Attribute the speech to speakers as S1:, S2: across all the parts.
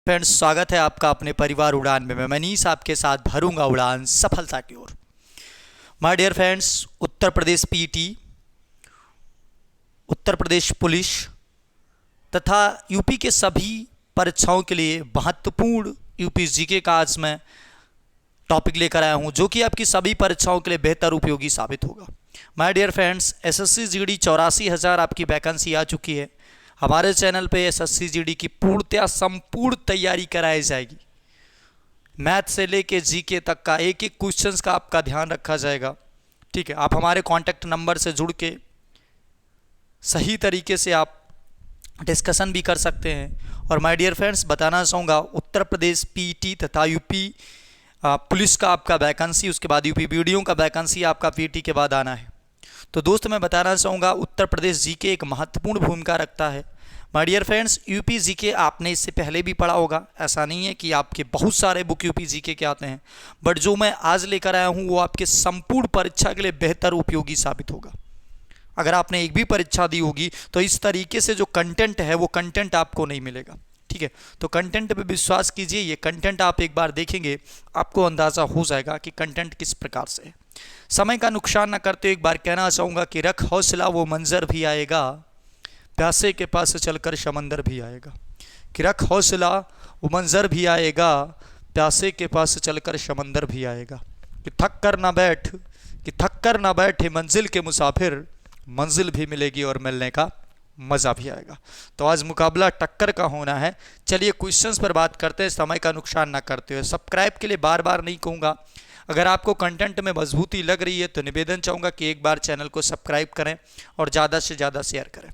S1: Friends, स्वागत है आपका अपने परिवार उड़ान में। मैं मनीष आपके साथ भरूंगा उड़ान सफलता की ओर। My dear friends, Uttar Pradesh PT, Uttar Pradesh police तथा यूपी के सभी परीक्षाओं के लिए महत्वपूर्ण यूपी जीके का आज मैं टॉपिक लेकर आया हूं, जो कि आपकी सभी परीक्षाओं के लिए बेहतर उपयोगी साबित होगा। My dear friends, SSC GD 84,000 आपकी वैकेंसी आ चुकी है। हमारे चैनल पे एसएससी जीडी की पूर्णतया संपूर्ण तैयारी कराई जाएगी। मैथ से लेके जीके तक का एक एक क्वेश्चंस का आपका ध्यान रखा जाएगा। ठीक है, आप हमारे कांटेक्ट नंबर से जुड़ के सही तरीके से आप डिस्कशन भी कर सकते हैं। और माय डियर फ्रेंड्स, बताना चाहूँगा उत्तर प्रदेश पीटी तथा यूपी पुलिस का आपका वैकेंसी, उसके बाद यूपी बीडीओ का वैकेंसी आपका पीटी के बाद आना है। तो दोस्त, मैं बताना चाहूँगा उत्तर प्रदेश जीके एक महत्वपूर्ण भूमिका रखता है। My dear friends, UP GK आपने इससे पहले भी पढ़ा होगा। ऐसा नहीं है कि आपके बहुत सारे बुक यूपी जीके के आते हैं, बट जो मैं आज लेकर आया हूँ वो आपके संपूर्ण परीक्षा के लिए बेहतर उपयोगी साबित होगा। अगर आपने एक भी परीक्षा दी होगी तो इस तरीके से जो कंटेंट है वो कंटेंट आपको नहीं मिलेगा। ठीक है, तो कंटेंट पे विश्वास कीजिए। ये कंटेंट आप एक बार देखेंगे आपको अंदाज़ा हो जाएगा कि कंटेंट किस प्रकार से है। समय का नुकसान न करते एक बार कहना चाहूँगा कि रख हौसला वो मंजर भी आएगा, प्यासे के पास चलकर समंदर भी आएगा। कि रख हौसला वो मंजर भी आएगा, प्यासे के पास चलकर समंदर भी आएगा। कि थक कर ना बैठ, कि थक कर ना बैठे मंजिल के मुसाफिर, मंजिल भी मिलेगी और मिलने का मज़ा भी आएगा। तो आज मुकाबला टक्कर का होना है। चलिए क्वेश्चंस पर बात करते हैं, समय का नुकसान ना करते हुए। सब्सक्राइब के लिए बार बार नहीं कहूँगा। अगर आपको कंटेंट में मजबूती लग रही है तो निवेदन चाहूँगा कि एक बार चैनल को सब्सक्राइब करें और ज़्यादा से ज़्यादा शेयर करें।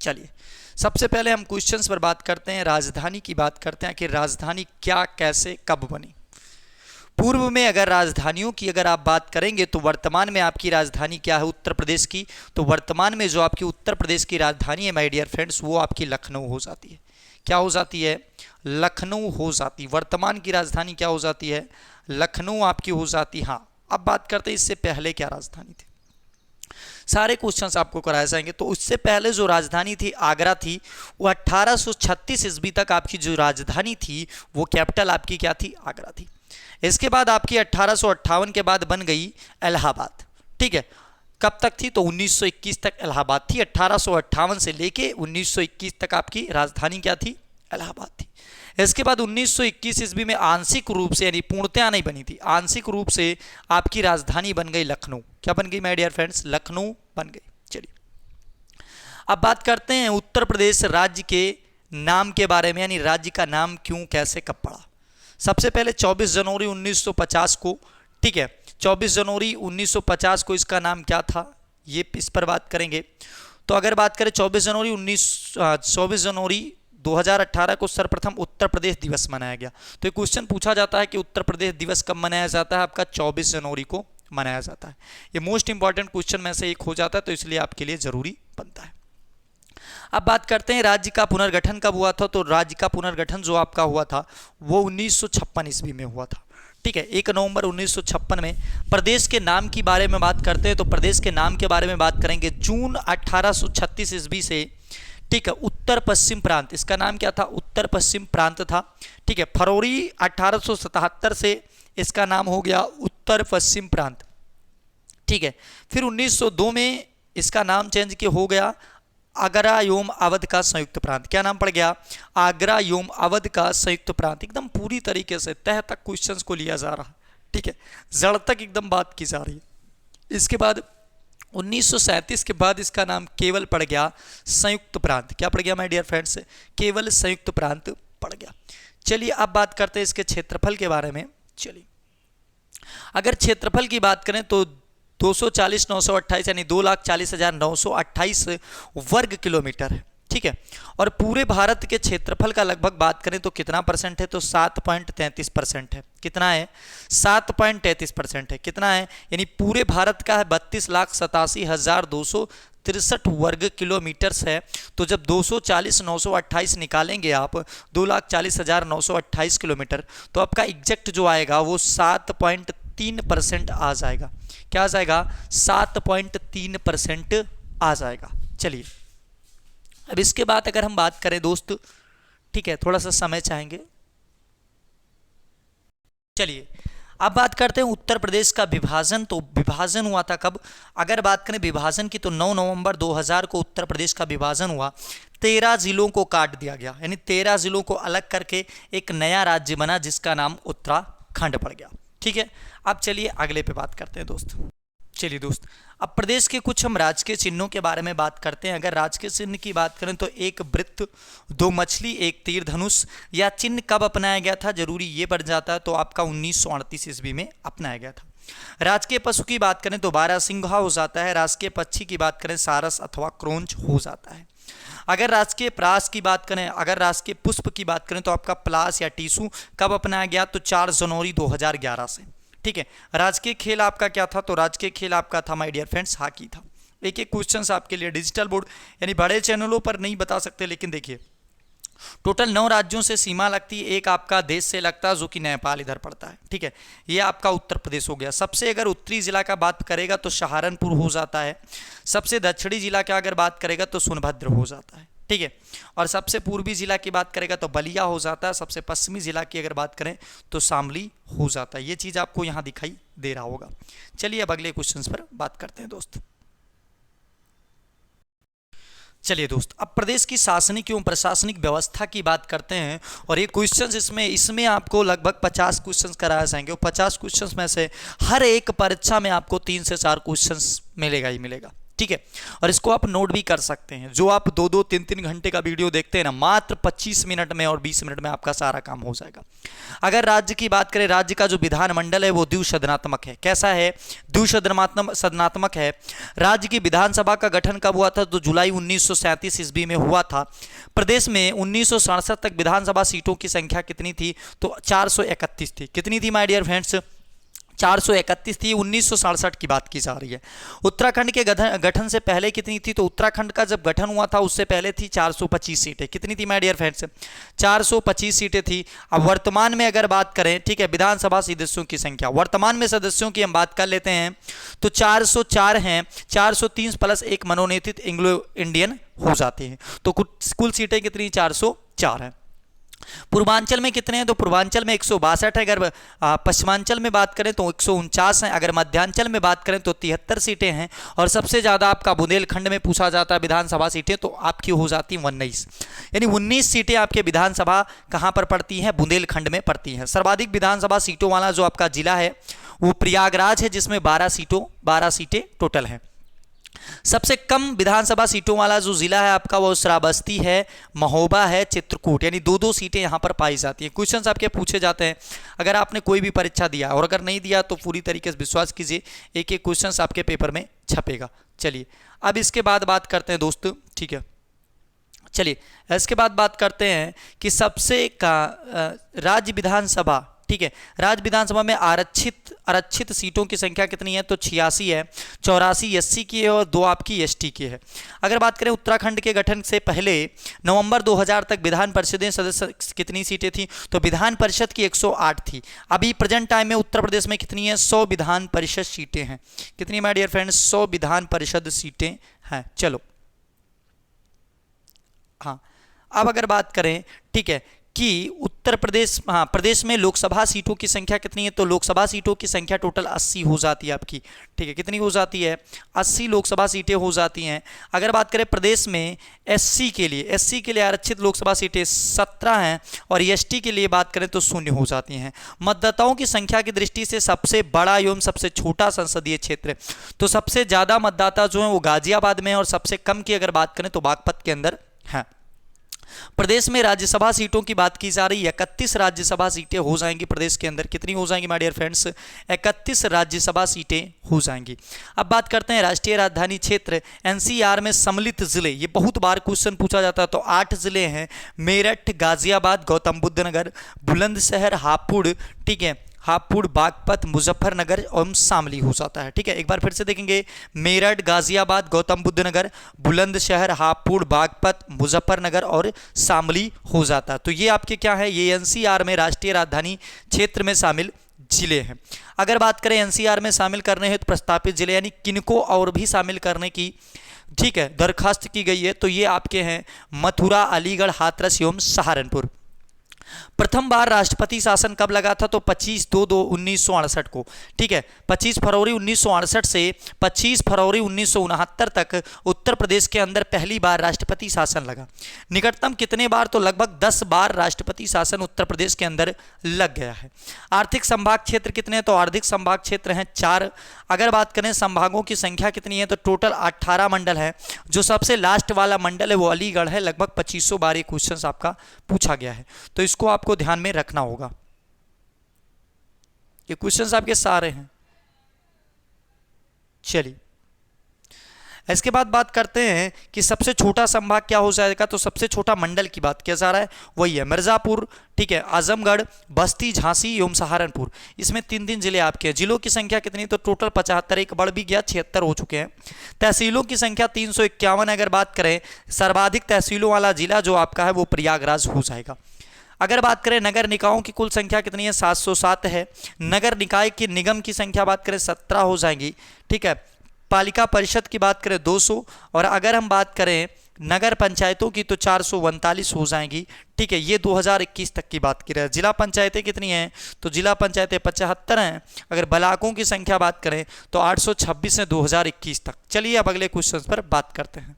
S1: चलिए, सबसे पहले हम क्वेश्चंस पर बात करते हैं, राजधानी की बात करते हैं कि राजधानी क्या, कैसे, कब बनी। पूर्व में अगर राजधानियों की अगर आप बात करेंगे तो वर्तमान में आपकी राजधानी क्या है उत्तर प्रदेश की, तो वर्तमान में जो आपकी उत्तर प्रदेश की राजधानी है माय डियर फ्रेंड्स, वो आपकी लखनऊ हो जाती है। क्या हो जाती है? लखनऊ हो जाती है। वर्तमान की राजधानी क्या हो जाती है? लखनऊ आपकी हो जाती। हाँ, अब बात करते हैं इससे पहले क्या राजधानी थी। सारे क्वेश्चंस आपको कराए जाएंगे। तो उससे पहले जो राजधानी थी आगरा थी, वो 1836 ईस्वी तक आपकी जो राजधानी थी वो कैपिटल आपकी क्या थी? आगरा थी। इसके बाद आपकी 1858 के बाद बन गई इलाहाबाद। ठीक है, कब तक थी? तो 1921 तक इलाहाबाद थी। 1858 से लेके 1921 तक आपकी राजधानी क्या थी? इलाहाबाद थी। इसके बाद 1921 ईस्वी में आंशिक रूप से, यानी पूर्णतया नहीं बनी थी, आंशिक रूप से आपकी राजधानी बन गई लखनऊ। क्या बन गई माय डियर फ्रेंड्स? लखनऊ बन गई। चलिए, अब बात करते हैं उत्तर प्रदेश राज्य के नाम के बारे में, यानी राज्य का नाम क्यों, कैसे, कब पड़ा। सबसे पहले 24 जनवरी 1950 को, ठीक है, 24 जनवरी 1950 को इसका नाम क्या था, ये इस पर बात करेंगे। तो अगर बात करें 24 जनवरी 2018 को सर्वप्रथम उत्तर प्रदेश दिवस मनाया गया। तो एक क्वेश्चन पूछा जाता है कि उत्तर प्रदेश दिवस कब मनाया जाता है? आपका 24 जनवरी को मनाया जाता है। ये मोस्ट इंपॉर्टेंट क्वेश्चन में से एक हो जाता है, तो इसलिए आपके लिए जरूरी बनता है। अब बात करते हैं राज्य का पुनर्गठन कब हुआ था। तो राज्य का पुनर्गठन जो आपका हुआ था वो 1956 ईस्वी में हुआ था। ठीक है, 1 नवंबर 1956 में। प्रदेश के नाम की बारे में बात करते हैं तो प्रदेश के नाम के बारे में बात करेंगे। जून 1836 ईस्वी से, ठीक है, उत्तर पश्चिम प्रांत, इसका नाम क्या था? उत्तर पश्चिम प्रांत था। ठीक है, फरवरी 1877 से इसका नाम हो गया उत्तर पश्चिम प्रांत। ठीक है, फिर 1902 में इसका नाम चेंज के हो गया आगरा एवं अवध का संयुक्त प्रांत। क्या नाम पड़ गया? आगरा एवं अवध का संयुक्त प्रांत। एकदम पूरी तरीके से तह तक क्वेश्चंस को लिया जा रहा है। ठीक है, जड़ तक एकदम बात की जा रही है। इसके बाद 1937 के बाद इसका नाम केवल पड़ गया संयुक्त प्रांत। क्या पड़ गया माय डियर फ्रेंड्स? केवल संयुक्त प्रांत पड़ गया। चलिए, अब बात करते हैं इसके क्षेत्रफल के बारे में। चलिए, अगर क्षेत्रफल की बात करें तो 240,928 यानी 2,40,928 वर्ग किलोमीटर है। ठीक है, और पूरे भारत के क्षेत्रफल का लगभग बात करें तो कितना परसेंट है? तो 7.33% है। कितना है? 7.33% है। कितना है? यानी पूरे भारत का है 32,87,263 वर्ग किलोमीटर है। तो जब 240,928 निकालेंगे आप 2,40,928 किलोमीटर, तो आपका एग्जैक्ट जो आएगा वो 7.3% आ जाएगा। क्या आ जाएगा? 7.3% आ जाएगा। चलिए, अब इसके बाद अगर हम बात करें दोस्त, ठीक है, थोड़ा सा समय चाहेंगे। चलिए अब बात करते हैं उत्तर प्रदेश का विभाजन। तो विभाजन हुआ था कब? अगर बात करें विभाजन की तो 9 नवंबर 2000 को उत्तर प्रदेश का विभाजन हुआ। 13 जिलों को काट दिया गया, यानी 13 जिलों को अलग करके एक नया राज्य बना जिसका नाम उत्तराखंड पड़ गया। ठीक है, अब चलिए अगले पे बात करते हैं दोस्त। चलिए दोस्त, अब प्रदेश के कुछ हम राजकीय चिन्हों के बारे में बात करते हैं। अगर राजकीय चिन्ह की बात करें तो एक वृत्त, 2 मछली, 1 तीर धनुष। या चिन्ह कब अपनाया गया था, जरूरी ये बढ़ जाता है, तो आपका 1938 ईस्वी में अपनाया गया था। राजकीय पशु की बात करें तो बारहसिंघा हो जाता है। राजकीय पक्षी की बात करें सारस अथवा क्रोंच हो जाता है। अगर राजकीय प्रास की बात करें, अगर राजकीय पुष्प की बात करें तो आपका पलाश या टीसू कब अपनाया गया, तो 4 जनवरी 2011 से। ठीक है, राजकीय खेल आपका क्या था, तो राजकीय खेल आपका था माय डियर फ्रेंड्स हॉकी था। एक एक क्वेश्चंस आपके लिए डिजिटल बोर्ड यानी बड़े चैनलों पर नहीं बता सकते, लेकिन देखिए टोटल 9 राज्यों से सीमा लगती है, एक आपका देश से लगता है जो कि नेपाल इधर पड़ता है। ठीक है, ये आपका उत्तर प्रदेश हो गया। सबसे अगर उत्तरी जिला का बात करेगा तो सहारनपुर हो जाता है। सबसे दक्षिणी जिला का अगर बात करेगा तो सोनभद्र हो जाता है। ठीक है, और सबसे पूर्वी जिला की बात करेगा तो बलिया हो जाता है। सबसे पश्चिमी जिला की अगर बात करें तो शामली हो जाता है। ये चीज़ आपको यहाँ दिखाई दे रहा होगा। चलिए अब अगले क्वेश्चन पर बात करते हैं दोस्त। चलिए दोस्त, अब प्रदेश की शासनिक एवं प्रशासनिक व्यवस्था की बात करते हैं। और ये क्वेश्चंस इसमें आपको लगभग 50 क्वेश्चंस कराए जाएंगे और 50 क्वेश्चंस में से हर एक परीक्षा में आपको 3 से 4 क्वेश्चंस मिलेगा ही मिलेगा। ठीक है, और इसको आप नोट भी कर सकते हैं। जो आप 2-2, 3-3 घंटे का वीडियो देखते हैं ना, मात्र 25 मिनट में और 20 मिनट में आपका सारा काम हो जाएगा। अगर राज्य की बात करें, राज्य का जो विधानमंडल है वो द्विसदनात्मक है। कैसा है? द्विसदनात्मक है। राज्य की विधानसभा का गठन कब हुआ था, तो जुलाई 1937 ईस्वी में हुआ था। प्रदेश में 1967 तक विधानसभा सीटों की संख्या कितनी थी, तो 431 थी। कितनी थी माय डियर फ्रेंड्स? 431 थी। 1967 की बात की जा रही है। उत्तराखंड के गठन से पहले कितनी थी, तो उत्तराखंड का जब गठन हुआ था उससे पहले थी 425 सीटें। कितनी थी माय डियर फ्रेंड्स? 425 सीटें थी। अब वर्तमान में अगर बात करें, ठीक है, विधानसभा सदस्यों की संख्या, वर्तमान में सदस्यों की हम बात कर लेते हैं तो 404 हैं। 430 प्लस एक मनोनीत एंग्लो इंडियन हो जाते हैं, तो कुल सीटें कितनी? 404 हैं। पूर्वांचल में कितने हैं, तो पूर्वांचल में 162 है। अगर पश्चिमांचल में बात करें तो 149 हैं। अगर मध्यांचल में बात करें तो 73 सीटें हैं। और सबसे ज़्यादा आपका बुंदेलखंड में पूछा जाता है विधानसभा सीटें, तो आपकी हो जाती हैं 19, यानी 19 सीटें आपके विधानसभा कहाँ पर पड़ती हैं? बुंदेलखंड में पड़ती हैं। सर्वाधिक विधानसभा सीटों वाला जो आपका जिला है वो प्रयागराज है, जिसमें 12 सीटें टोटल हैं। सबसे कम विधानसभा सीटों वाला जो जिला है आपका वो श्रावस्ती है, महोबा है, चित्रकूट, यानी 2-2 सीटें यहां पर पाई जाती हैं। क्वेश्चंस आपके पूछे जाते हैं। अगर आपने कोई भी परीक्षा दिया और अगर नहीं दिया तो पूरी तरीके से विश्वास कीजिए एक एक क्वेश्चंस आपके पेपर में छपेगा। चलिए अब इसके बाद बात करते हैं दोस्त। ठीक है, चलिए इसके बाद बात करते हैं कि सबसे राज्य विधानसभा, ठीक है, राज्य विधानसभा में आरक्षित सीटों की संख्या कितनी है, तो 86 है। 84 एससी की है और 2 आपकी एसटी की है। अगर बात करें उत्तराखंड के गठन से पहले नवंबर 2000 तक विधान परिषदें सदस्य कितनी सीटें थी, तो विधान परिषद की 108 थी। अभी प्रेजेंट टाइम में उत्तर प्रदेश में कितनी है? 100 विधान परिषद सीटें हैं। कितनी my dear friends? 100 Vidhan Parishad सीटें हैं। चलो हाँ, अब अगर बात करें, ठीक है, कि उत्तर प्रदेश, हाँ, प्रदेश में लोकसभा सीटों की संख्या कितनी है, तो लोकसभा सीटों की संख्या टोटल 80 हो जाती है आपकी। ठीक है, कितनी हो जाती है? 80 लोकसभा सीटें हो जाती हैं। अगर बात करें प्रदेश में एससी के लिए आरक्षित लोकसभा सीटें 17 हैं और एसटी के लिए बात करें तो 0 हो जाती हैं। मतदाताओं की संख्या की दृष्टि से सबसे बड़ा एवं सबसे छोटा संसदीय क्षेत्र, तो सबसे ज़्यादा मतदाता जो हैं वो गाजियाबाद में है और सबसे कम की अगर बात करें तो बागपत के अंदर है। प्रदेश में राज्यसभा सीटों की बात की जा रही है। 31 राज्यसभा सीटें हो जाएंगी प्रदेश के अंदर। कितनी हो जाएंगी माय डियर फ्रेंड्स? 31 राज्यसभा सीटें हो जाएंगी। अब बात करते हैं राष्ट्रीय राजधानी क्षेत्र एनसीआर में सम्मिलित जिले। ये बहुत बार क्वेश्चन पूछा जाता है। तो 8 जिले हैं, मेरठ, गाजियाबाद, गौतम बुद्ध नगर, बुलंदशहर, हापुड़, ठीक है, हापुड़, बागपत, मुजफ्फरनगर और शामली हो जाता है। ठीक है, एक बार फिर से देखेंगे, मेरठ, गाजियाबाद, गौतम बुद्ध नगर, बुलंदशहर, हापुड़, बागपत, मुजफ्फरनगर और शामली हो जाता है। तो ये आपके क्या है? ये एनसीआर में राष्ट्रीय राजधानी क्षेत्र में शामिल जिले हैं। अगर बात करें एनसीआर में शामिल करने हेतु प्रस्तावित जिले यानी किनको और भी शामिल करने की ठीक है, दरखास्त की गई है, तो ये आपके हैं मथुरा, अलीगढ़, हाथरस एवं सहारनपुर। प्रथम बार राष्ट्रपति शासन कब लगा था? तो 25/2/1968 को। ठीक है, 25 फरवरी 1968 से 25 फरवरी 1969 तक उत्तर प्रदेश के अंदर पहली बार राष्ट्रपति शासन लगा। निकटतम कितने बार? तो लगभग 10 बार राष्ट्रपति शासन उत्तर प्रदेश के अंदर लग गया है। आर्थिक संभाग क्षेत्र कितने हैं? तो आर्थिक संभाग क्षेत्र हैं 4। अगर बात करें संभागों की संख्या कितनी है, तो टोटल 18 मंडल है। जो सबसे लास्ट वाला मंडल है वो अलीगढ़ है। लगभग 2500 बार ये क्वेश्चन आपका पूछा गया है, तो इसको आपको ध्यान में रखना होगा। ये क्वेश्चंस आपके सारे हैं। चलिए, इसके बाद बात करते हैं कि सबसे छोटा संभाग क्या हो जाएगा। तो सबसे छोटा मंडल की बात किया जा रहा है, वही है मिर्जापुर, ठीक है, आजमगढ़, बस्ती, झांसी एवं सहारनपुर। इसमें 3 जिले आपके हैं। जिलों की संख्या कितनी? तो टोटल 75, एक बढ़ भी गया, 76 हो चुके हैं। तहसीलों की संख्या 351। अगर बात करें सर्वाधिक तहसीलों वाला जिला जो आपका है वो प्रयागराज हो जाएगा। अगर बात करें नगर निकायों की कुल संख्या कितनी है? 707 है। नगर निकाय की निगम की संख्या बात करें 17 हो जाएंगी। ठीक है, पालिका परिषद की बात करें 200, और अगर हम बात करें नगर पंचायतों की तो 439 हो जाएंगी। ठीक है, ये 2021 तक की बात की रहे। जिला पंचायतें कितनी हैं? तो जिला पंचायतें 75 हैं। अगर ब्लॉकों की संख्या बात करें तो 826 है 2021 तक। चलिए अब अगले क्वेश्चन पर बात करते हैं।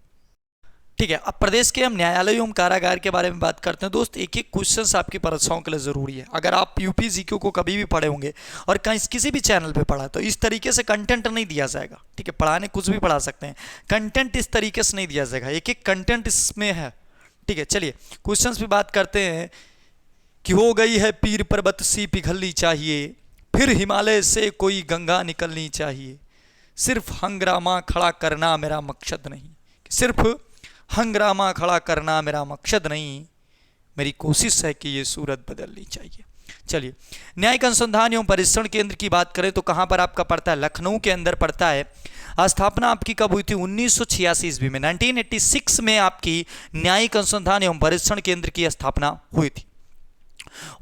S1: ठीक है, अब प्रदेश के हम न्यायालय एवं कारागार के बारे में बात करते हैं। दोस्त, एक एक क्वेश्चंस आपकी परीक्षाओं के लिए जरूरी है। अगर आप यूपी जीक्यू को कभी भी पढ़े होंगे और कहीं किसी भी चैनल पे पढ़ा, तो इस तरीके से कंटेंट नहीं दिया जाएगा। ठीक है, पढ़ाने कुछ भी पढ़ा सकते हैं, कंटेंट इस तरीके से नहीं दिया जाएगा। एक एक कंटेंट इसमें है। ठीक है, चलिए क्वेश्चंस पे बात करते हैं कि हो गई है पीर पर्वत सी पिघलनी चाहिए, फिर हिमालय से कोई गंगा निकलनी चाहिए, सिर्फ हंगामा खड़ा करना मेरा मकसद नहीं, सिर्फ हंगामा खड़ा करना मेरा मकसद नहीं, मेरी कोशिश है कि ये सूरत बदलनी चाहिए। चलिए, न्यायिक अनुसंधान एवं परीक्षण केंद्र की बात करें तो कहाँ पर आपका पड़ता है? लखनऊ के अंदर पड़ता है। स्थापना आपकी कब हुई थी? 1986 ईस्वी में। 1986 में आपकी न्यायिक अनुसंधान एवं परीक्षण केंद्र की स्थापना हुई थी।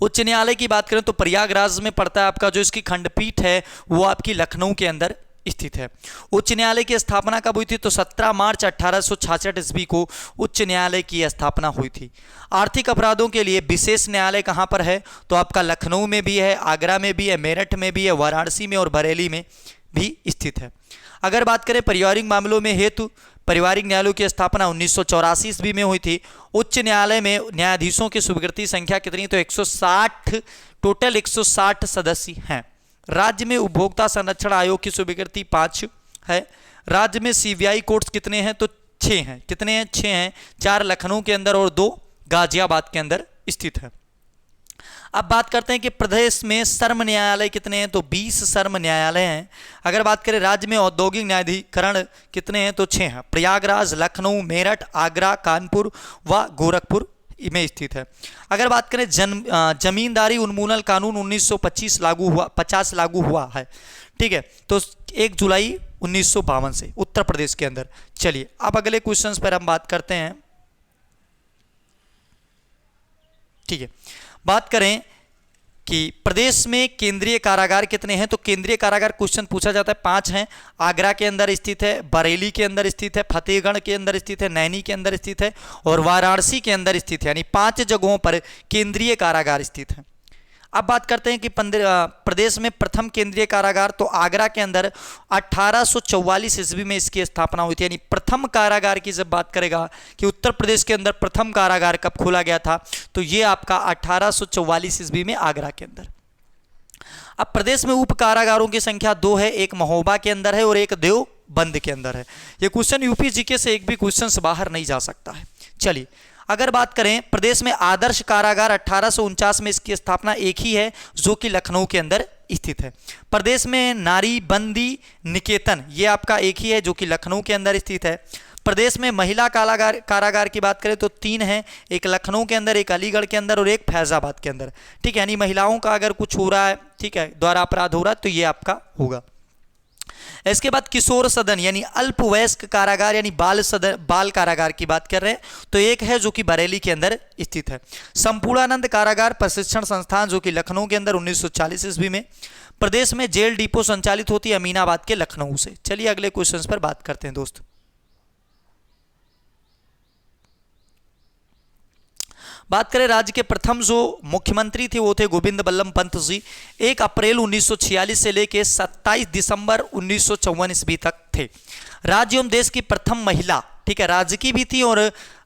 S1: उच्च न्यायालय की बात करें तो प्रयागराज में पड़ता है आपका। जो इसकी खंडपीठ है वो आपकी लखनऊ के अंदर स्थित है। उच्च न्यायालय की स्थापना कब हुई थी? तो 17 मार्च 1866 ईस्वी को उच्च न्यायालय की स्थापना हुई थी। आर्थिक अपराधों के लिए विशेष न्यायालय कहाँ पर है? तो आपका लखनऊ में भी है, आगरा में भी है, मेरठ में भी है, वाराणसी में और बरेली में भी स्थित है। अगर बात करें पारिवारिक मामलों में हेतु पारिवारिक न्यायालयों की स्थापना 1984 ईस्वी में हुई थी। उच्च न्यायालय में न्यायाधीशों की स्वीकृति संख्या कितनी? तो 160, टोटल 160 सदस्य हैं। राज्य में उपभोक्ता संरक्षण आयोग की स्वीकृति 5 है। राज्य में सीबीआई कोर्ट्स कितने हैं? तो 6 हैं। कितने हैं? 6 हैं। 4 लखनऊ के अंदर और 2 गाजियाबाद के अंदर स्थित है। अब बात करते हैं कि प्रदेश में श्रम न्यायालय कितने हैं? तो 20 श्रम न्यायालय हैं। अगर बात करें राज्य में औद्योगिक न्यायाधिकरण कितने हैं? तो 6 हैं। प्रयागराज, लखनऊ, मेरठ, आगरा, कानपुर व गोरखपुर में स्थित है। अगर बात करें जमींदारी उन्मूलन कानून 1925 लागू हुआ है। ठीक है, तो 1 जुलाई 1952 से उत्तर प्रदेश के अंदर। चलिए अब अगले क्वेश्चंस पर हम बात करते हैं। ठीक है, बात करें कि प्रदेश में केंद्रीय कारागार कितने हैं? तो केंद्रीय कारागार क्वेश्चन पूछा जाता है, 5 हैं। आगरा के अंदर स्थित है, बरेली के अंदर स्थित है, फतेहगढ़ के अंदर स्थित है, नैनी के अंदर स्थित है और वाराणसी के अंदर स्थित है। यानी 5 जगहों पर केंद्रीय कारागार स्थित है। अब बात करते हैं कि प्रदेश में प्रथम केंद्रीय कारागार तो आगरा के अंदर 1844 ईस्वी में इसकी स्थापना हुई थी। यानी प्रथम कारागार की जब बात करेगा कि उत्तर प्रदेश के अंदर प्रथम कारागार कब खोला गया था, तो ये आपका 1844 ईस्वी में आगरा के अंदर। अब प्रदेश में उप कारागारों की संख्या 2 है। एक महोबा के अंदर है और एक देवबंद के अंदर है। ये क्वेश्चन यूपी जीके से एक भी क्वेश्चन बाहर नहीं जा सकता है। चलिए अगर बात करें प्रदेश में आदर्श कारागार 1849 में इसकी स्थापना एक ही है जो कि लखनऊ के अंदर स्थित है। प्रदेश में नारी बंदी निकेतन ये आपका एक ही है जो कि लखनऊ के अंदर स्थित है। प्रदेश में महिला कारागार की बात करें तो 3 हैं, एक लखनऊ के अंदर, एक अलीगढ़ के अंदर और एक फैजाबाद के अंदर। ठीक है, यानी महिलाओं का अगर कुछ हो रहा है, ठीक है, द्वारा अपराध हो रहा है तो ये आपका होगा। इसके बाद किशोर सदन यानी अल्पवयस्क कारागार यानी बाल कारागार की बात कर रहे हैं तो एक है जो कि बरेली के अंदर स्थित है। संपूर्णानंद कारागार प्रशिक्षण संस्थान जो कि लखनऊ के अंदर 1940 ईस्वी में। प्रदेश में जेल डिपो संचालित होती है अमीनाबाद के लखनऊ से। चलिए अगले क्वेश्चन पर बात करते हैं दोस्त। बात करें राज्य के प्रथम जो मुख्यमंत्री थे वो थे गोविंद बल्लभ पंत जी। 1 अप्रैल 1946 से लेकर 27 दिसंबर 1954 ईस्वी तक थे। राज्य एवं देश की प्रथम महिला, ठीक है, राज्य की भी थी और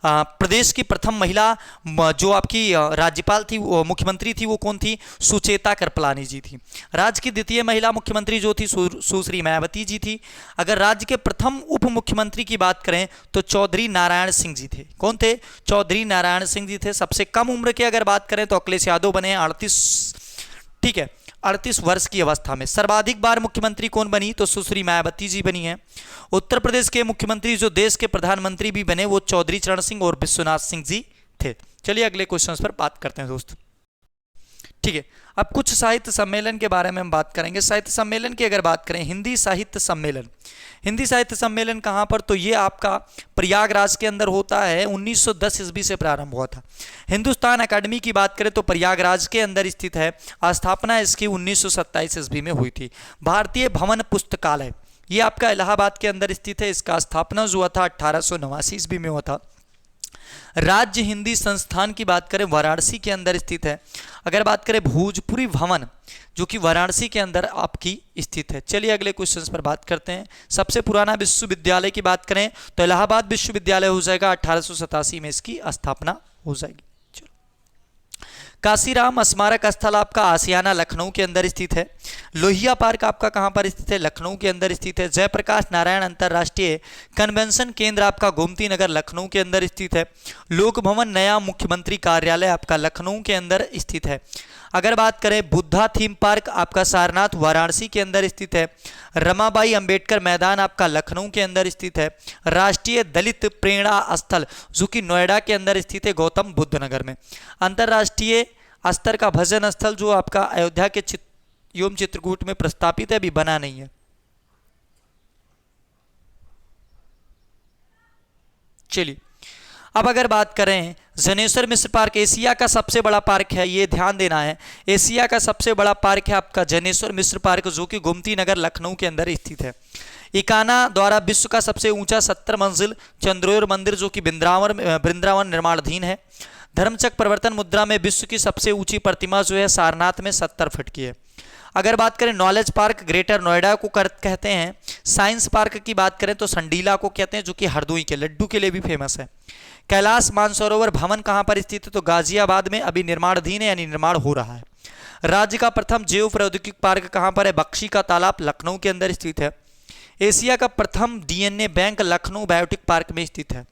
S1: प्रदेश की प्रथम महिला जो आपकी राज्यपाल थी, मुख्यमंत्री थी, वो कौन थी? सुचेता कृपलानी जी थी। राज्य की द्वितीय महिला मुख्यमंत्री जो थी सुश्री मायावती जी थी। अगर राज्य के प्रथम उप मुख्यमंत्री की बात करें तो चौधरी नारायण सिंह जी थे। कौन थे? चौधरी नारायण सिंह जी थे। सबसे कम उम्र के अगर बात करें तो अखिलेश यादव बने 38, ठीक है, 38 वर्ष की अवस्था में। सर्वाधिक बार मुख्यमंत्री कौन बनी? तो सुश्री मायावती जी बनी है। उत्तर प्रदेश के मुख्यमंत्री जो देश के प्रधानमंत्री भी बने वो चौधरी चरण सिंह और विश्वनाथ सिंह जी थे। चलिए अगले क्वेश्चन पर बात करते हैं दोस्त। ठीक है, अब कुछ साहित्य सम्मेलन के बारे में हम बात करेंगे। साहित्य सम्मेलन की अगर बात करें, हिंदी साहित्य सम्मेलन, हिंदी साहित्य सम्मेलन कहाँ पर? तो ये आपका प्रयागराज के अंदर होता है। 1910 ईस्वी से प्रारंभ हुआ था। हिंदुस्तान अकादमी की बात करें तो प्रयागराज के अंदर स्थित है। स्थापना इसकी 1927 ईस्वी में हुई थी। भारतीय भवन पुस्तकालय ये आपका इलाहाबाद के अंदर स्थित है। इसका स्थापना जो हुआ था 1889 ईस्वी में हुआ था। राज्य हिंदी संस्थान की बात करें वाराणसी के अंदर स्थित है। अगर बात करें भोजपुरी भवन जो कि वाराणसी के अंदर आपकी स्थित है। चलिए अगले क्वेश्चन पर बात करते हैं। सबसे पुराना विश्वविद्यालय की बात करें तो इलाहाबाद विश्वविद्यालय हो जाएगा। 1887 में इसकी स्थापना हो जाएगी। काशीराम स्मारक स्थल आपका आसियाना लखनऊ के अंदर स्थित है। लोहिया पार्क आपका कहां पर स्थित है? लखनऊ के अंदर स्थित है। जयप्रकाश नारायण अंतर्राष्ट्रीय कन्वेंशन केंद्र आपका गोमती नगर लखनऊ के अंदर स्थित है। लोक भवन नया मुख्यमंत्री कार्यालय आपका लखनऊ के अंदर स्थित है। अगर बात करें बुद्धा थीम पार्क आपका सारनाथ वाराणसी के अंदर स्थित है। रमाबाई अंबेडकर मैदान आपका लखनऊ के अंदर स्थित है। राष्ट्रीय दलित प्रेरणा स्थल जो कि नोएडा के अंदर स्थित है, गौतम बुद्ध नगर में। अंतर्राष्ट्रीय स्तर का भजन स्थल जो आपका अयोध्या के एवं चित्रकूट में प्रस्तापित है, अभी बना नहीं है। चलिए अब अगर बात करें जनेश्वर मिश्र पार्क, एशिया का सबसे बड़ा पार्क है, ये ध्यान देना है। एशिया का सबसे बड़ा पार्क है आपका जनेश्वर मिश्र पार्क जो कि गोमती नगर लखनऊ के अंदर स्थित है। इकाना द्वारा विश्व का सबसे ऊंचा 70 मंजिल चंद्रोयर मंदिर जो कि वृंदावन निर्माणाधीन है। धर्मचक्र प्रवर्तन मुद्रा में विश्व की सबसे ऊंची प्रतिमा जो है सारनाथ में 70 फीट की है। अगर बात करें नॉलेज पार्क ग्रेटर नोएडा को कहते हैं। साइंस पार्क की बात करें तो संडीला को कहते हैं जो कि हरदोई के लड्डू के लिए भी फेमस है। कैलाश मानसरोवर भवन कहां पर स्थित है? तो गाजियाबाद में अभी निर्माणाधीन है, यानी निर्माण हो रहा है। राज्य का प्रथम जैव प्रौद्योगिकी पार्क कहां पर है? बख्शी का तालाब लखनऊ के अंदर स्थित है। एशिया का प्रथम DNA bank Lucknow biotic park में स्थित है।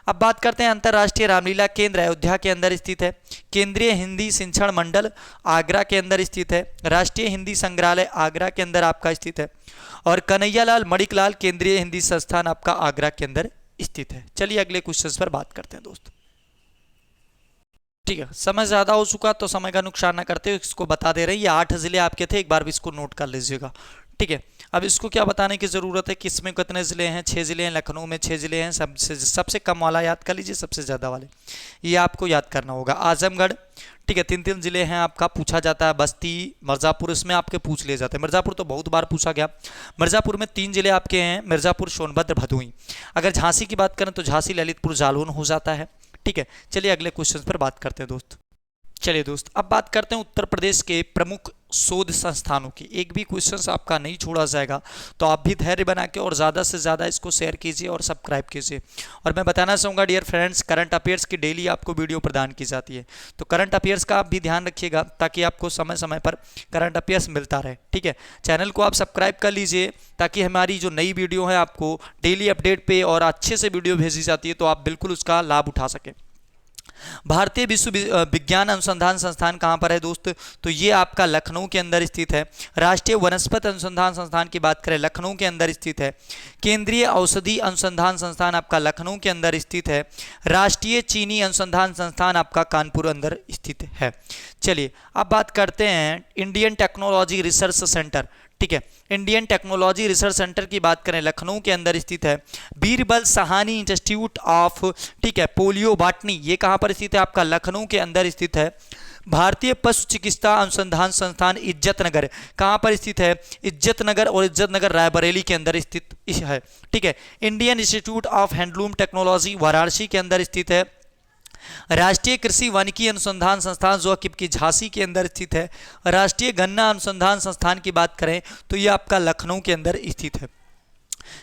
S1: अब बात करते हैं अंतर्राष्ट्रीय रामलीला केंद्र अयोध्या के अंदर स्थित है। केंद्रीय हिंदी शिक्षण मंडल आगरा के अंदर स्थित है। राष्ट्रीय हिंदी संग्रहालय आगरा के अंदर आपका स्थित है। और कन्हैयालाल मणिकलाल केंद्रीय हिंदी संस्थान आपका आगरा के अंदर स्थित है। चलिए अगले क्वेश्चन पर बात करते हैं दोस्तों। ठीक है, समय ज्यादा हो चुका तो समय का नुकसान ना करते हुए इसको बता दे रहे हैं। ये 8 जिले आपके थे, एक बार भी इसको नोट कर लीजिएगा। ठीक है, अब इसको क्या बताने की जरूरत है कि इसमें कितने जिले हैं? 6 जिले हैं। लखनऊ में 6 जिले हैं। सबसे कम वाला याद कर लीजिए, सबसे ज़्यादा वाले ये आपको याद करना होगा। आजमगढ़, ठीक है, 3 जिले हैं आपका, पूछा जाता है। बस्ती, मिर्ज़ापुर, इसमें आपके पूछ लिए जाते हैं। मिर्ज़ापुर तो बहुत बार पूछा गया। मिर्ज़ापुर में 3 जिले आपके हैं, मिर्ज़ापुर, सोनभद्र, भदोही। अगर झांसी की बात करें तो झांसी, ललितपुर, जालौन हो जाता है। ठीक है, चलिए अगले क्वेश्चन पर बात करते हैं दोस्त। चलिए दोस्त, अब बात करते हैं उत्तर प्रदेश के प्रमुख शोध संस्थानों की। एक भी क्वेश्चन आपका नहीं छोड़ा जाएगा, तो आप भी धैर्य बना के और ज़्यादा से ज़्यादा इसको शेयर कीजिए और सब्सक्राइब कीजिए। और मैं बताना चाहूँगा डियर फ्रेंड्स, करंट अफेयर्स की डेली आपको वीडियो प्रदान की जाती है, तो करंट अफेयर्स का आप भी ध्यान रखिएगा ताकि आपको समय समय पर करंट अफेयर्स मिलता रहे। ठीक है, चैनल को आप सब्सक्राइब कर लीजिए ताकि हमारी जो नई वीडियो है आपको डेली अपडेट पे और अच्छे से वीडियो भेजी जाती है, तो आप बिल्कुल उसका लाभ उठा सकें। भारतीय विश्व विज्ञान अनुसंधान संस्थान कहाँ पर है दोस्त? तो ये आपका लखनऊ के अंदर स्थित है। राष्ट्रीय वनस्पति अनुसंधान संस्थान की बात करें, लखनऊ के अंदर स्थित है। केंद्रीय औषधि अनुसंधान संस्थान आपका लखनऊ के अंदर स्थित है। राष्ट्रीय चीनी अनुसंधान संस्थान आपका कानपुर अंदर स्थित है। चलिए अब बात करते हैं इंडियन टेक्नोलॉजी रिसर्च सेंटर। ठीक है, इंडियन टेक्नोलॉजी रिसर्च सेंटर की बात करें, लखनऊ के अंदर स्थित है। बीरबल सहानी इंस्टीट्यूट ऑफ, ठीक है, पोलियो बाटनी, ये कहाँ पर स्थित है? आपका लखनऊ के अंदर स्थित है। भारतीय पशु चिकित्सा अनुसंधान संस्थान इज्जत नगर कहाँ पर स्थित है? इज्जत नगर, और इज्जत नगर रायबरेली के अंदर स्थित है। ठीक है, Indian institute of handloom technology Varanasi के अंदर स्थित है। राष्ट्रीय कृषि वानिकी अनुसंधान संस्थान जो कि झांसी के अंदर स्थित है। राष्ट्रीय गन्ना अनुसंधान संस्थान की बात करें तो ये आपका लखनऊ के अंदर स्थित है।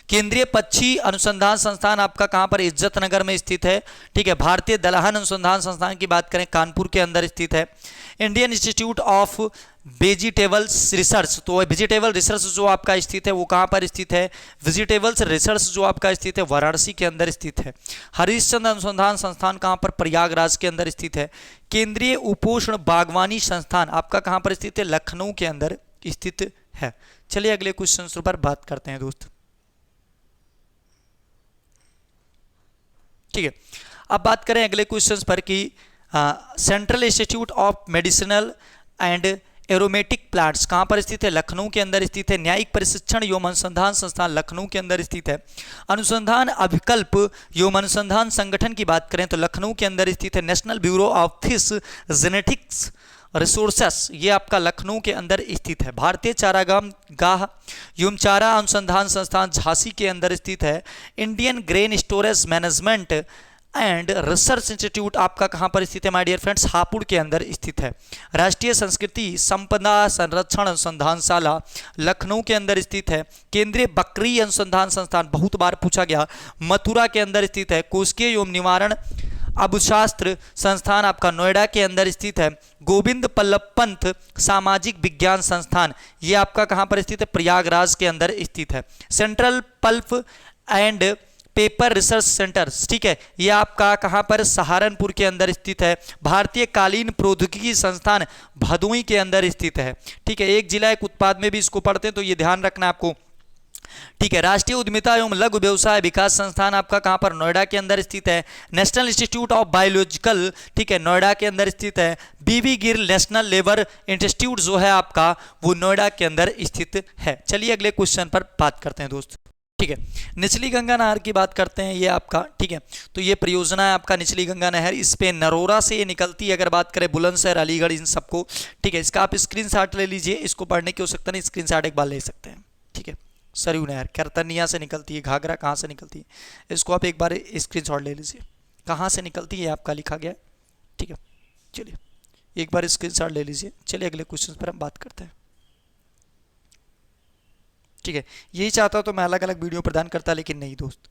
S1: केंद्रीय पक्षी अनुसंधान संस्थान आपका कहाँ पर, इज्जत नगर में स्थित है। ठीक है। भारतीय दलहन अनुसंधान संस्थान की बात करें कानपुर के अंदर स्थित है। Indian institute of vegetables research, तो वेजिटेबल रिसर्च जो आपका स्थित है वो कहाँ पर स्थित है, वेजिटेबल्स रिसर्च जो आपका स्थित है वाराणसी के अंदर स्थित है। हरिश्चंद्र अनुसंधान संस्थान कहाँ पर, प्रयागराज के अंदर स्थित है। केंद्रीय उपोष्ण बागवानी संस्थान आपका कहाँ पर स्थित है, लखनऊ के अंदर स्थित है। चलिए अगले क्वेश्चन पर बात करते हैं दोस्त। ठीक है। अब बात करें अगले क्वेश्चन पर कि central institute of medicinal and aromatic plants कहाँ पर स्थित है, लखनऊ के अंदर स्थित है। न्यायिक प्रशिक्षण एवं अनुसंधान संस्थान लखनऊ के अंदर स्थित है। अनुसंधान अभिकल्प एवं अनुसंधान संगठन की बात करें तो लखनऊ के अंदर स्थित है। National bureau of fish genetics resources ये आपका लखनऊ के अंदर स्थित है। भारतीय चारागाह एवं चारा अनुसंधान संस्थान झांसी के अंदर स्थित है। Indian grain storage management and research institute आपका कहाँ पर स्थित है माय डियर फ्रेंड्स, हापुड़ के अंदर स्थित है। राष्ट्रीय संस्कृति संपदा संरक्षण अनुसंधानशाला लखनऊ के अंदर स्थित है। केंद्रीय बकरी अनुसंधान संस्थान बहुत बार पूछा गया, मथुरा के अंदर स्थित है। कोशिकीय एवं निवारण अबुशास्त्र संस्थान आपका नोएडा के अंदर स्थित है। गोविंद पल्लभ पंत सामाजिक विज्ञान संस्थान ये आपका कहाँ पर स्थित है, प्रयागराज के अंदर स्थित है। Central pulp and paper research centre, ठीक है, ये आपका कहाँ पर, सहारनपुर के अंदर स्थित है। भारतीय कालीन प्रौद्योगिकी संस्थान भदोई के अंदर स्थित है। ठीक है। एक जिला एक उत्पाद में भी इसको पढ़ते हैं तो ये ध्यान रखना आपको। ठीक है। राष्ट्रीय उद्यमिता एवं लघु व्यवसाय विकास संस्थान आपका कहाँ पर, नोएडा के अंदर स्थित है। नेशनल इंस्टीट्यूट ऑफ बायोलॉजिकल, ठीक है, नोएडा के अंदर स्थित है। बीबी गिर नेशनल लेबर इंस्टीट्यूट जो है आपका वो नोएडा के अंदर स्थित है। चलिए अगले क्वेश्चन पर बात करते हैं दोस्त। ठीक है। निचली गंगा नहर की बात करते हैं ये आपका, ठीक है, तो ये परियोजना है आपका निचली गंगा नहर। इस पे नरोरा से ये निकलती है। अगर बात करें बुलंदशहर अलीगढ़ इन सबको, ठीक है, इसका आप स्क्रीनशॉट ले लीजिए। इसको पढ़ने की आवश्यकता नहीं, स्क्रीनशॉट एक बार ले सकते हैं। ठीक है। सरयू नहर करतनिया से निकलती है। घाघरा कहाँ से निकलती है, इसको आप एक बार स्क्रीनशॉट ले लीजिए। कहाँ से निकलती है आपका लिखा गया है। ठीक है। चलिए एक बार स्क्रीनशॉट ले लीजिए। चलिए अगले क्वेश्चन पर हम बात करते हैं। ठीक है। यही चाहता तो मैं अलग अलग वीडियो प्रदान करता, लेकिन नहीं दोस्त।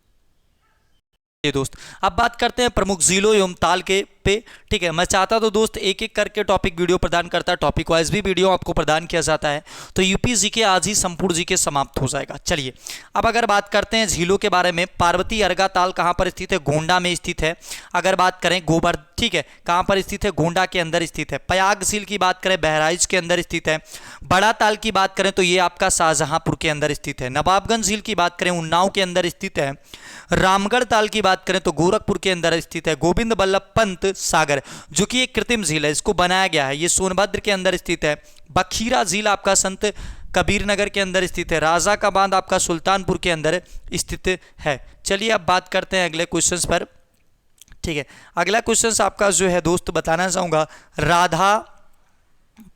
S1: ये दोस्त अब बात करते हैं प्रमुख जिलों एवं ताल के पे। ठीक है। मैं चाहता तो दोस्त एक एक करके टॉपिक वीडियो प्रदान करता, टॉपिक वाइज भी वीडियो आपको प्रदान किया जाता है, तो यूपी जीके आज ही संपूर्ण जीके समाप्त हो जाएगा। चलिए अब अगर बात करते हैं झीलों के बारे में, पार्वती अर्गा ताल कहाँ पर स्थित है, गोंडा में स्थित है। अगर बात करें गोबर, ठीक है, कहाँ पर स्थित है, गोंडा के अंदर स्थित है। प्रयाग झील की बात करें बहराइच के अंदर स्थित है। बड़ा ताल की बात करें तो ये आपका शाहजहांपुर के अंदर स्थित है। नवाबगंज झील की बात करें उन्नाव के अंदर स्थित है। रामगढ़ ताल की बात करें तो गोरखपुर के अंदर स्थित है। गोविंद बल्लभ पंत सागर जो कि एक कृत्रिम झील है, इसको बनाया गया है, ये सोनभद्र के अंदर स्थित है। बखीरा झील आपका संत कबीर नगर के अंदर स्थित है। राजा का बांध आपका सुल्तानपुर के अंदर स्थित है। चलिए अब बात करते हैं अगले क्वेश्चन पर। ठीक है। अगला क्वेश्चन आपका जो है दोस्त बताना चाहूंगा राधा,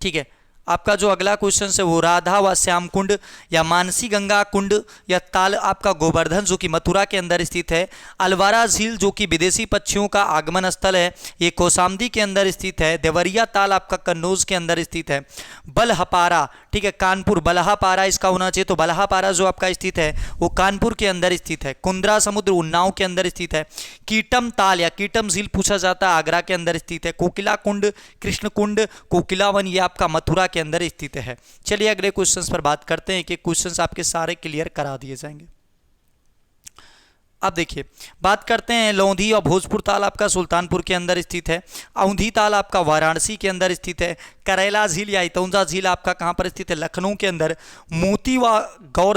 S1: ठीक है, आपका जो अगला क्वेश्चन है वो राधा व श्याम कुंड या मानसी गंगा कुंड या ताल आपका गोवर्धन जो कि मथुरा के अंदर स्थित है। अलवारा झील जो कि विदेशी पक्षियों का आगमन स्थल है, ये कौशाम्बी के अंदर स्थित है। देवरिया ताल आपका कन्नौज के अंदर स्थित है। बलहापारा, ठीक है, कानपुर, बलहापारा इसका होना चाहिए, तो बलहापारा जो आपका स्थित है वो कानपुर के अंदर स्थित है। कुंद्रा समुद्र उन्नाव के अंदर स्थित है। कीटम ताल या कीटम झील पूछा जाता है, आगरा के अंदर स्थित है। कोकिला कुंड, कृष्ण कुंड, कोकिलावन ये आपका मथुरा के अंदर स्थित है। चलिए अगले क्वेश्चंस पर बात करते हैं कि क्वेश्चंस आपके सारे क्लियर करा दिए जाएंगे। अब देखिए बात करते हैं लौंधी और भोजपुर ताल आपका सुल्तानपुर के अंदर स्थित है। औंधी ताल आपका वाराणसी के अंदर स्थित है। करेला झील या इतौंजा झील आपका कहाँ पर स्थित है, लखनऊ के अंदर। मोती व गौर